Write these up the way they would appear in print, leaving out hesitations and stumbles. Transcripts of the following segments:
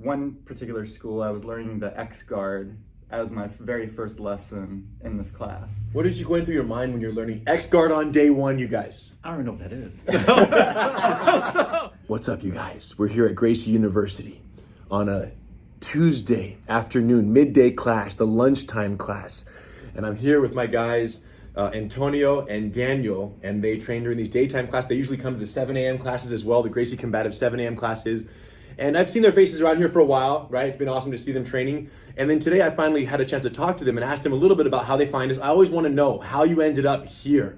one particular school, I was learning the X guard as my very first lesson in this class. What is going through your mind when you're learning X guard on day one, you guys? I don't even know what that is. What's up, you guys? We're here at Gracie University on a Tuesday afternoon, midday class, the lunchtime class. And I'm here with my guys, Antonio and Daniel, and they train during these daytime classes. They usually come to the 7 a.m. classes as well, the Gracie Combative 7 a.m. classes. And I've seen their faces around here for a while, right? It's been awesome to see them training. And then today I finally had a chance to talk to them and ask them a little bit about how they find us. I always want to know how you ended up here.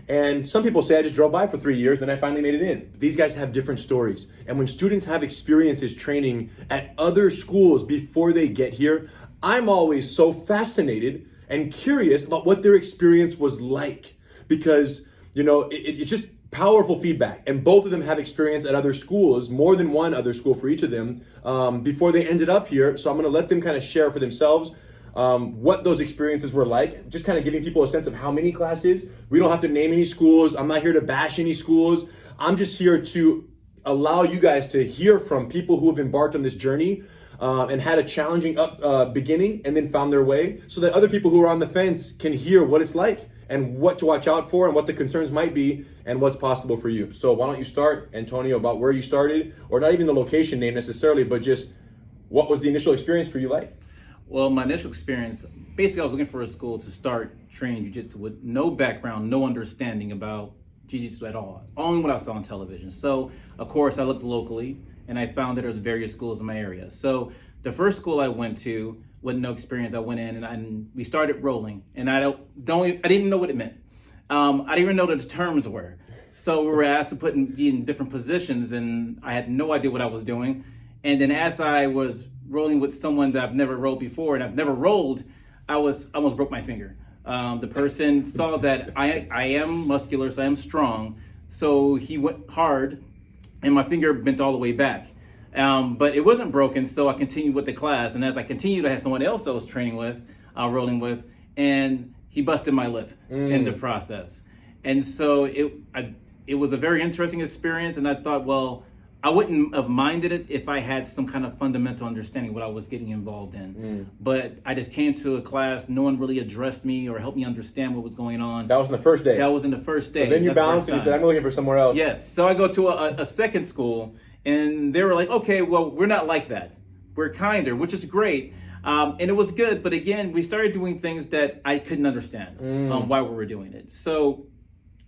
And some people say I just drove by for 3 years, then I finally made it in. These guys have different stories. And when students have experiences training at other schools before they get here, I'm always so fascinated and curious about what their experience was like. Because, you know, it's just powerful feedback. And both of them have experience at other schools, more than one other school for each of them, before they ended up here. So I'm going to let them kind of share for themselves what those experiences were like, just kind of giving people a sense of how many classes. We don't have to name any schools. I'm not here to bash any schools. I'm just here to allow you guys to hear from people who have embarked on this journey and had a challenging beginning and then found their way, so that other people who are on the fence can hear what it's like and what to watch out for and what the concerns might be and what's possible for you. So why don't you start, Antonio, about where you started, or not even the location name necessarily, but just what was the initial experience for you like? Well, my initial experience, basically I was looking for a school to start training Jiu-Jitsu with no background, no understanding about Jiu-Jitsu at all, only what I saw on television. So, of course, I looked locally and I found that there was various schools in my area. So the first school I went to, with no experience, I went in and we started rolling, and I didn't know what it meant. I didn't even know what the terms were. So we were asked to be in different positions, and I had no idea what I was doing. And then as I was rolling with someone that I've never rolled before, and I've never rolled, I almost broke my finger. The person saw that I am muscular, so I am strong. So he went hard, and my finger bent all the way back. But it wasn't broken, so I continued with the class. And as I continued, I had someone else I was training with, rolling with, and he busted my lip in the process. And so it was a very interesting experience, and I thought, well, I wouldn't have minded it if I had some kind of fundamental understanding of what I was getting involved in. But I just came to a class, no one really addressed me or helped me understand what was going on. That was in the first day? That was in the first day. So then you bounced and you said, I'm looking for somewhere else. Yes, so I go to a second school, and they were like, okay, well, we're not like that. We're kinder, which is great. And it was good, but again, we started doing things that I couldn't understand why we were doing it. So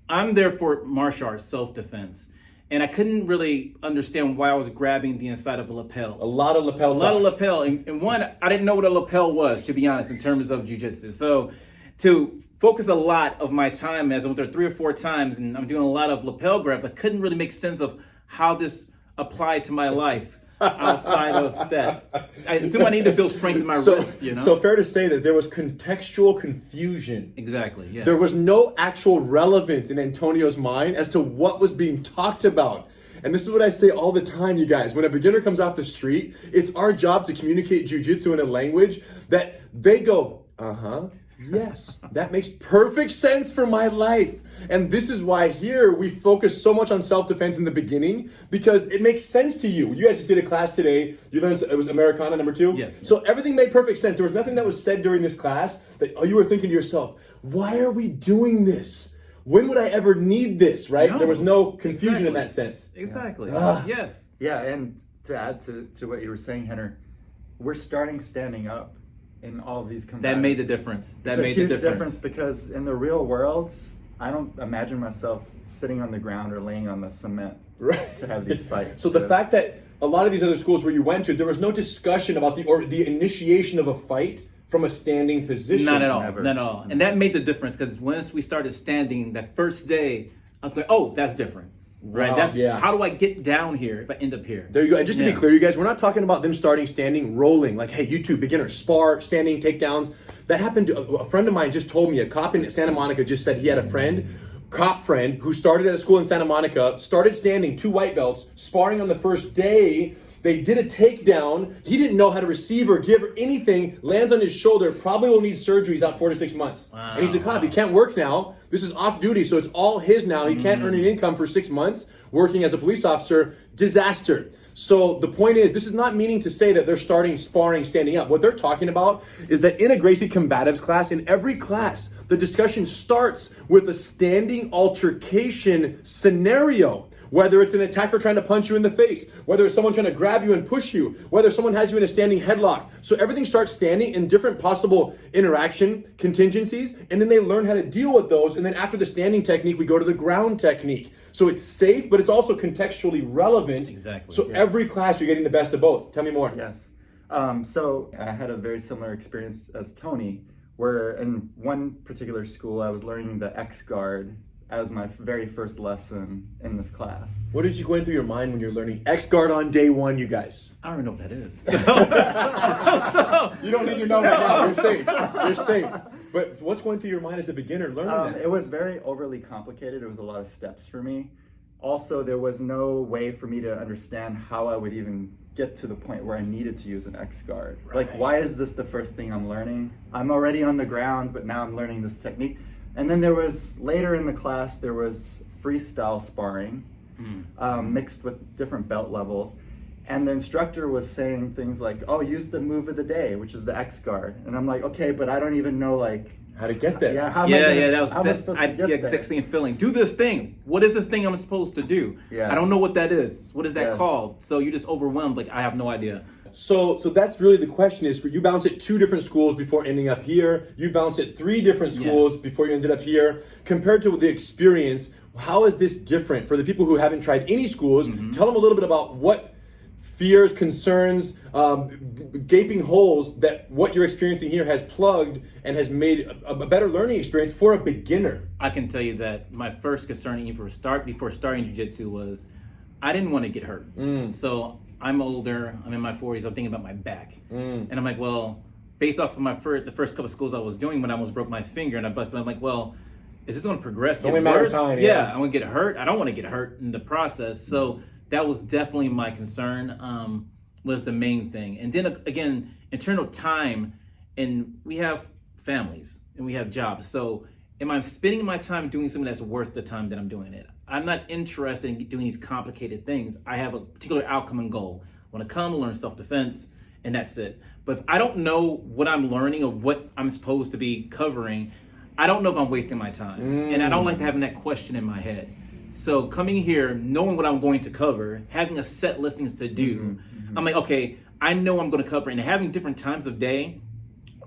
I'm there for martial arts, self-defense. And I couldn't really understand why I was grabbing the inside of a lapel. A lot of lapel. And one, I didn't know what a lapel was, to be honest, in terms of jiu-jitsu. So to focus a lot of my time, as I went there 3 or 4 times, and I'm doing a lot of lapel grabs, I couldn't really make sense of how this applied to my life outside of that. I assume I need to build strength in my wrist, you know? So fair to say that there was contextual confusion. Exactly, yes. There was no actual relevance in Antonio's mind as to what was being talked about. And this is what I say all the time, you guys. When a beginner comes off the street, it's our job to communicate jiu-jitsu in a language that they go, yes, that makes perfect sense for my life. And this is why here we focus so much on self-defense in the beginning, because it makes sense to you. You guys just did a class today. You learned it was Americana number 2? Yes. So everything made perfect sense. There was nothing that was said during this class that you were thinking to yourself, why are we doing this? When would I ever need this, right? No, there was no confusion in that sense. Exactly. Yeah. Yes. Yeah, and to add to what you were saying, Henner, we're starting standing up in all of these combats. That made the difference. It's a huge difference because in the real world, I don't imagine myself sitting on the ground or laying on the cement to have these fights. So the fact that a lot of these other schools where you went to, there was no discussion about the initiation of a fight from a standing position. Not at all. Never. Not at all. And that made the difference, because once we started standing that first day, I was going, oh, that's different. Right? Wow, How do I get down here if I end up here? There you go. And just to be clear, you guys, we're not talking about them starting standing, rolling. Like, hey, you two, beginners, spar, standing, takedowns. That happened to a friend of mine just told me, a cop in Santa Monica just said he had a cop friend, who started at a school in Santa Monica, started standing, 2 white belts, sparring on the first day. They did a takedown. He didn't know how to receive or give or anything. Lands on his shoulder. Probably will need surgery. He's out 4 to 6 months. Wow. And he's a cop. He can't work now. This is off duty, so it's all his now. He can't earn an income for 6 months working as a police officer. Disaster. So the point is, this is not meaning to say that they're starting sparring standing up. What they're talking about is that in a Gracie Combatives class, in every class, the discussion starts with a standing altercation scenario. Whether it's an attacker trying to punch you in the face, whether it's someone trying to grab you and push you, whether someone has you in a standing headlock. So everything starts standing in different possible interaction contingencies, and then they learn how to deal with those. And then after the standing technique, we go to the ground technique. So it's safe, but it's also contextually relevant. Exactly. So every class, you're getting the best of both. Tell me more. Yes. So I had a very similar experience as Tony, where in one particular school, I was learning the X guard as my very first lesson in this class. What is going through your mind when you're learning X guard on day one, you guys? I don't even know what that is. You don't need to know right now. You're safe. You're safe. But what's going through your mind as a beginner learning that? It was very overly complicated. It was a lot of steps for me. Also, there was no way for me to understand how I would even get to the point where I needed to use an X guard. Right. Like, why is this the first thing I'm learning? I'm already on the ground, but now I'm learning this technique. And then there was, later in the class, there was freestyle sparring, mixed with different belt levels. And the instructor was saying things like, oh, use the move of the day, which is the X guard. And I'm like, okay, but I don't even know, like, how to get there. how am I supposed to get there? Exact same feeling. Do this thing. What is this thing I'm supposed to do? Yeah. I don't know what that is. What is that called? So you're just overwhelmed. Like, I have no idea. So that's really the question is, for you bounce at 2 different schools before ending up here. You bounce at 3 different schools before you ended up here. Compared to the experience, how is this different for the people who haven't tried any schools? Tell them a little bit about what fears, concerns, gaping holes that what you're experiencing here has plugged and has made a better learning experience for a beginner. I can tell you that my first concern before starting jiu-jitsu was I didn't want to get hurt. So I'm older, I'm in my 40s, I'm thinking about my back. And I'm like, well, based off of the first couple of schools I was doing when I almost broke my finger and I busted, I'm like, well, is this going to progress? It's only a matter of time. Yeah, I'm going to get hurt. I don't want to get hurt in the process. So that was definitely my concern, was the main thing. And then again, in terms of time, and we have families and we have jobs. So am I spending my time doing something that's worth the time that I'm doing it? I'm not interested in doing these complicated things. I have a particular outcome and goal. I want to come learn self-defense, and that's it. But if I don't know what I'm learning or what I'm supposed to be covering, I don't know if I'm wasting my time. And I don't like to having that question in my head. So coming here, knowing what I'm going to cover, having a set listings to do, I'm like, okay, I know I'm going to cover, and having different times of day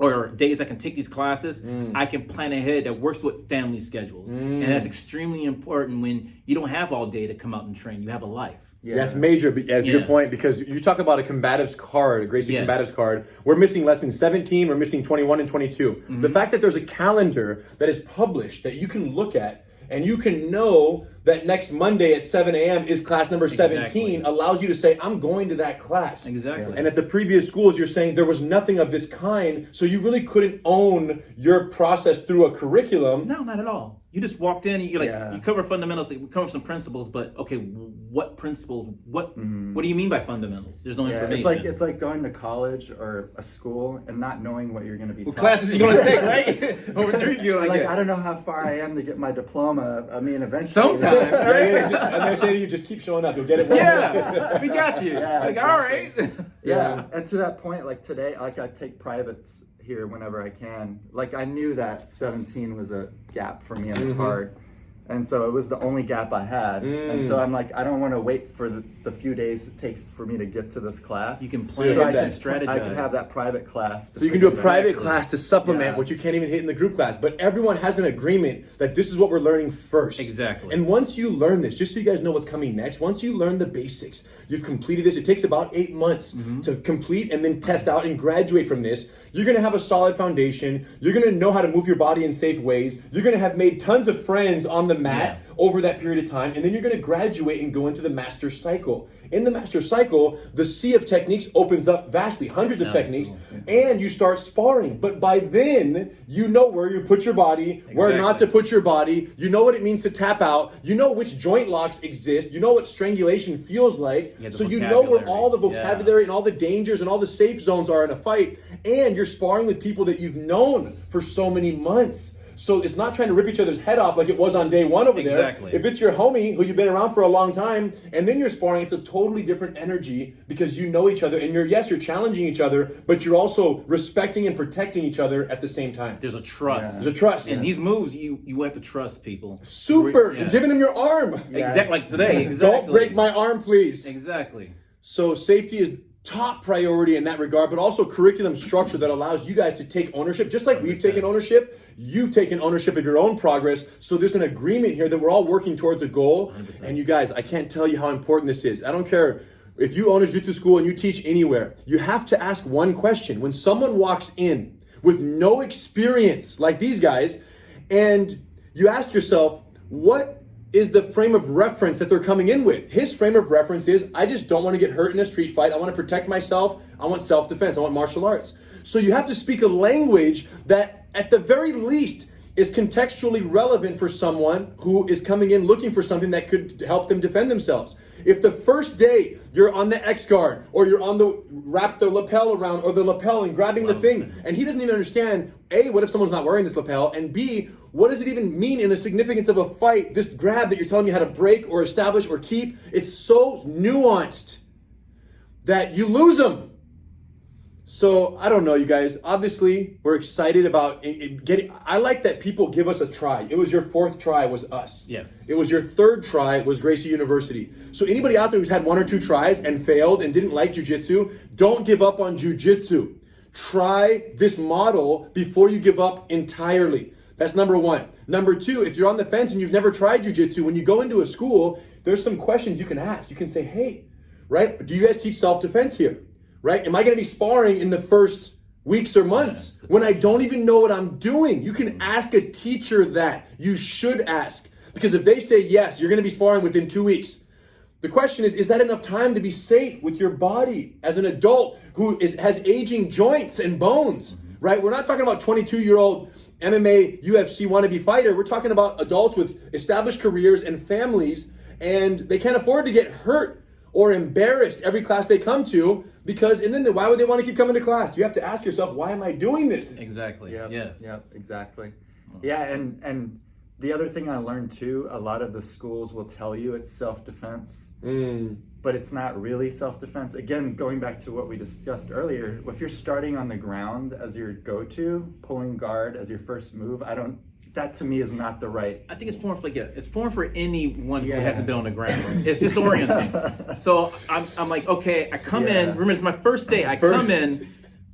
or days I can take these classes, I can plan ahead that works with family schedules. And that's extremely important when you don't have all day to come out and train. You have a life. Yeah. That's major, as your point, because you talk about a combatives card, a Gracie combatives card. We're missing lessons 17, we're missing 21 and 22. The fact that there's a calendar that is published that you can look at and you can know that next Monday at 7 a.m. is class number 17 allows you to say, I'm going to that class. Exactly. And at the previous schools, you're saying there was nothing of this kind, so you really couldn't own your process through a curriculum. No, not at all. You just walked in, you're like, you cover fundamentals, you cover some principles, but okay, what principles, what do you mean by fundamentals? There's no information. It's like going to college or a school and not knowing what you're going to be taught. What classes you're going to take, right? Over 3 you're like, I don't know how far I am to get my diploma. I mean, eventually. Sometime. And they say to you, just keep showing up, you'll get it. We got you. Like, all right. And to that point, like today, like I take privates here whenever I can. Like I knew that 17 was a gap for me in the card. And so it was the only gap I had. And so I'm like, I don't want to wait for the few days it takes for me to get to this class. You can plan and strategize. I can have that private class. So you can do a private class to supplement what you can't even hit in the group class. But everyone has an agreement that this is what we're learning first. Exactly. And once you learn this, just so you guys know what's coming next, once you learn the basics, you've completed this. It takes about 8 months to complete and then test out and graduate from this. You're going to have a solid foundation. You're going to know how to move your body in safe ways. You're going to have made tons of friends on the mat over that period of time. And then you're going to graduate and go into the master cycle. In the master cycle, the sea of techniques opens up vastly, hundreds of techniques, and you start sparring. But by then, you know where you put your body, where not to put your body. You know what it means to tap out. You know which joint locks exist. You know what strangulation feels like. So you know where all the vocabulary and all the dangers and all the safe zones are in a fight. And you're sparring with people that you've known for so many months. So it's not trying to rip each other's head off like it was on day one over there. Exactly. If it's your homie who you've been around for a long time, and then you're sparring, it's a totally different energy because you know each other, and you're challenging each other, but you're also respecting and protecting each other at the same time. There's a trust. There's a trust. And these moves, you have to trust people. Super. Yeah. You're giving them your arm. Yes. Exactly, like today. Exactly. Don't break my arm, please. Exactly. So safety is top priority in that regard, but also curriculum structure that allows you guys to take ownership. Just like we've taken ownership, you've taken ownership of your own progress. So there's an agreement here that we're all working towards a goal. 100%. And you guys, I can't tell you how important this is. I don't care if you own a jiu-jitsu school and you teach anywhere. You have to ask one question. When someone walks in with no experience like these guys, and you ask yourself, what is the frame of reference that they're coming in with? His frame of reference is, I just don't want to get hurt in a street fight. I want to protect myself. I want self-defense. I want martial arts. So you have to speak a language that at the very least is contextually relevant for someone who is coming in looking for something that could help them defend themselves. If the first day you're on the X guard, or you're on the wrap the lapel around, or the lapel and grabbing the thing, and he doesn't even understand, A, what if someone's not wearing this lapel, and B, what does it even mean in the significance of a fight, this grab that you're telling me how to break or establish or keep, it's so nuanced that you lose them. So, I don't know, you guys. Obviously, we're excited about getting... I like that people give us a try. It was your fourth try was us. Yes. It was your third try was Gracie University. So anybody out there who's had one or two tries and failed and didn't like jiu-jitsu, don't give up on jiu-jitsu. Try this model before you give up entirely. That's number one. Number two, if you're on the fence and you've never tried jiu-jitsu, when you go into a school, there's some questions you can ask. You can say, hey, right, do you guys teach self-defense here? Right? Am I going to be sparring in the first weeks or months when I don't even know what I'm doing? You can ask a teacher that. You should ask. Because if they say yes, you're going to be sparring within 2 weeks. The question is that enough time to be safe with your body as an adult who has aging joints and bones, right? We're not talking about 22-year-old MMA, UFC wannabe fighter. We're talking about adults with established careers and families, and they can't afford to get hurt or embarrassed every class they come to, because, and then why would they want to keep coming to class? You have to ask yourself, why am I doing this? Exactly. Yep, Yes. Yep, exactly. Yeah, and the other thing I learned too, a lot of the schools will tell you it's self-defense, but it's not really self-defense. Again, going back to what we discussed earlier, if you're starting on the ground as your go-to, pulling guard as your first move, that to me is not the right. I think it's formed for it's formed for anyone who Yeah. hasn't been on the ground. It's disorienting. So I'm like, okay, I come in. Remember, it's my first day. I come in,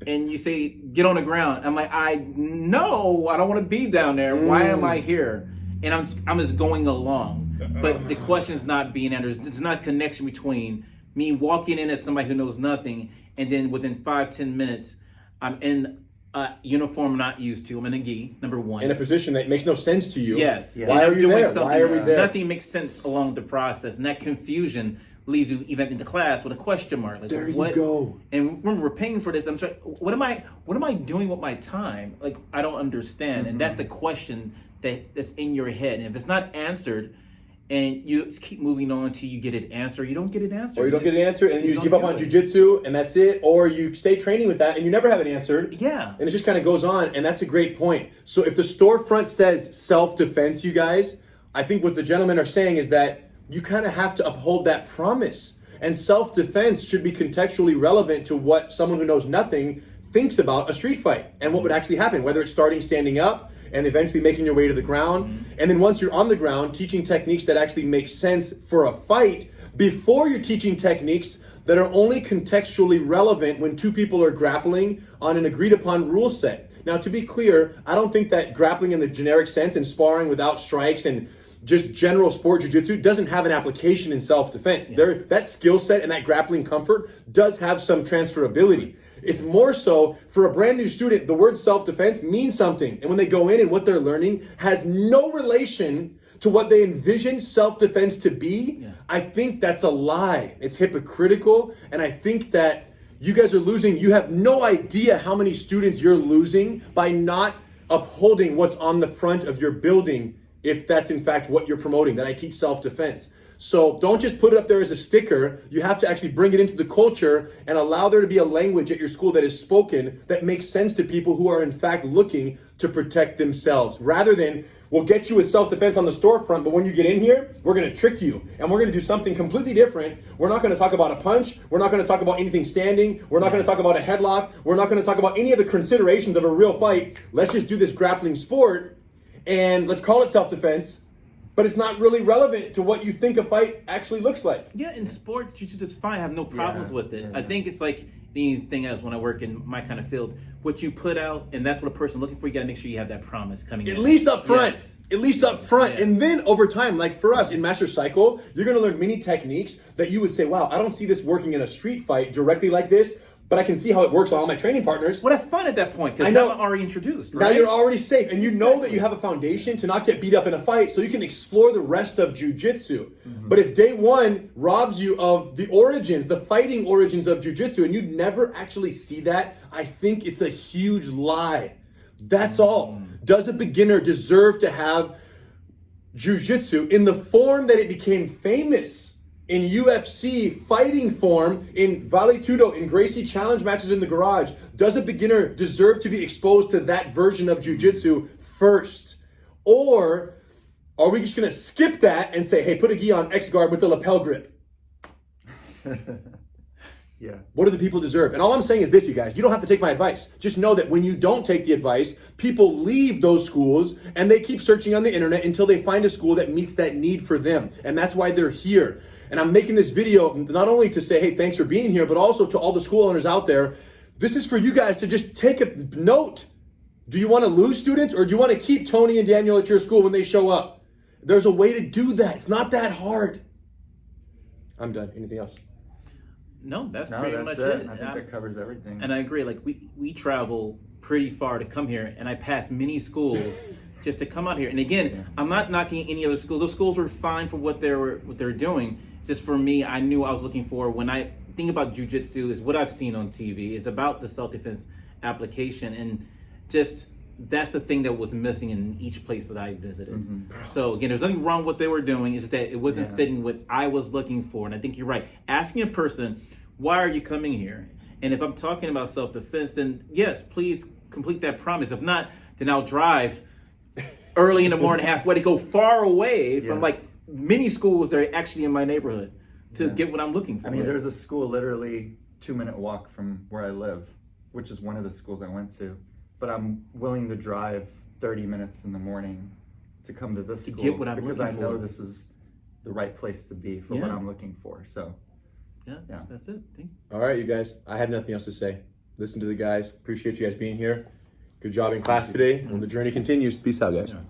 and you say, get on the ground. I'm like, I don't want to be down there. Why am I here? And I'm just going along. But the question is not being answered. There's not a connection between me walking in as somebody who knows nothing, and then within 5-10 minutes, I'm in a uniform I'm not used to. I'm in a gi, number one. In a position that makes no sense to you. Yes. Yeah. Why And are I'm you doing there? something Why are we there? Nothing makes sense along the process, and that confusion leaves you even into class with a question mark. Like, There you what? go. And remember, we're paying for this. I'm sorry. What am I doing with my time? Like, I don't understand. And that's the question that's in your head. And if it's not answered, and you just keep moving on until you get it answered, you don't get it answered. Or you don't get an answer, and then you just give don't up on do it. jiu-jitsu, and that's it. Or you stay training with that, and you never have it answered. Yeah. And it just kind of goes on, and that's a great point. So if the storefront says self-defense, you guys, I think what the gentlemen are saying is that you kind of have to uphold that promise. And self-defense should be contextually relevant to what someone who knows nothing thinks about a street fight and what would actually happen, whether it's starting standing up and eventually making your way to the ground. And then once you're on the ground, teaching techniques that actually make sense for a fight before you're teaching techniques that are only contextually relevant when two people are grappling on an agreed upon rule set. Now, to be clear, I don't think that grappling in the generic sense and sparring without strikes and just general sport jiu-jitsu doesn't have an application in self-defense. That skill set and that grappling comfort does have some transferability. It's more so for a brand new student, the word self-defense means something. And when they go in and what they're learning has no relation to what they envision self-defense to be, I think that's a lie. It's hypocritical. And I think that you guys are losing. You have no idea how many students you're losing by not upholding what's on the front of your building, if that's in fact what you're promoting, that I teach self-defense. So don't just put it up there as a sticker. You have to actually bring it into the culture and allow there to be a language at your school that is spoken that makes sense to people who are in fact looking to protect themselves, rather than we'll get you with self-defense on the storefront, but when you get in here, we're gonna trick you and we're gonna do something completely different. We're not gonna talk about a punch. We're not gonna talk about anything standing. We're not gonna talk about a headlock. We're not gonna talk about any of the considerations of a real fight. Let's just do this grappling sport and let's call it self-defense, but it's not really relevant to what you think a fight actually looks like. Yeah, in sport, jiu-jitsu is fine. I have no problems with it. Yeah. I think it's like anything else when I work in my kind of field. What you put out, and that's what a person's looking for, you got to make sure you have that promise coming in. At least up front. Yes. At least up front. Yes. And then over time, like for us in Master Cycle, you're going to learn many techniques that you would say, wow, I don't see this working in a street fight directly like this, but I can see how it works on all my training partners. Well, that's fun at that point, I because know. now I'm already introduced, Now right? you're already safe, and you know that you have a foundation to not get beat up in a fight, so you can explore the rest of jiu-jitsu. But if day one robs you of the origins, the fighting origins of jiu-jitsu, and you never actually see that, I think it's a huge lie. That's all. Does a beginner deserve to have jiu-jitsu in the form that it became famous? In UFC fighting form, in Vale Tudo, in Gracie challenge matches in the garage, does a beginner deserve to be exposed to that version of jiu-jitsu first? Or are we just gonna skip that and say, hey, put a gi on X guard with the lapel grip? Yeah. What do the people deserve? And all I'm saying is this, you guys, you don't have to take my advice. Just know that when you don't take the advice, people leave those schools and they keep searching on the internet until they find a school that meets that need for them. And that's why they're here. And I'm making this video not only to say, hey, thanks for being here, but also to all the school owners out there. This is for you guys to just take a note. Do you want to lose students, or do you want to keep Tony and Daniel at your school when they show up? There's a way to do that. It's not that hard. I'm done. Anything else? No, that's No, pretty that's much it. I think that covers everything. And I agree. Like we travel pretty far to come here, and I pass many schools just to come out here. And again, I'm not knocking any other schools. Those schools were fine for what they're doing. It's just for me, I knew I was looking for when I think about jiu-jitsu is what I've seen on TV. It's about the self-defense application, and just that's the thing that was missing in each place that I visited. So again, there's nothing wrong with what they were doing. It's just that it wasn't fitting what I was looking for. And I think you're right. Asking a person, why are you coming here? And if I'm talking about self-defense, then yes, please complete that promise. If not, then I'll drive early in the morning, halfway to go far away from like many schools that are actually in my neighborhood to get what I'm looking for. I mean, there's a school literally 2-minute walk from where I live, which is one of the schools I went to. But I'm willing to drive 30 minutes in the morning to come to this school get what I'm because looking I know for. this is the right place to be for what I'm looking for. So, yeah, that's it. Thank you. All right, you guys. I have nothing else to say. Listen to the guys. Appreciate you guys being here. Good job in class today. And the journey continues. Peace out, guys. Yeah.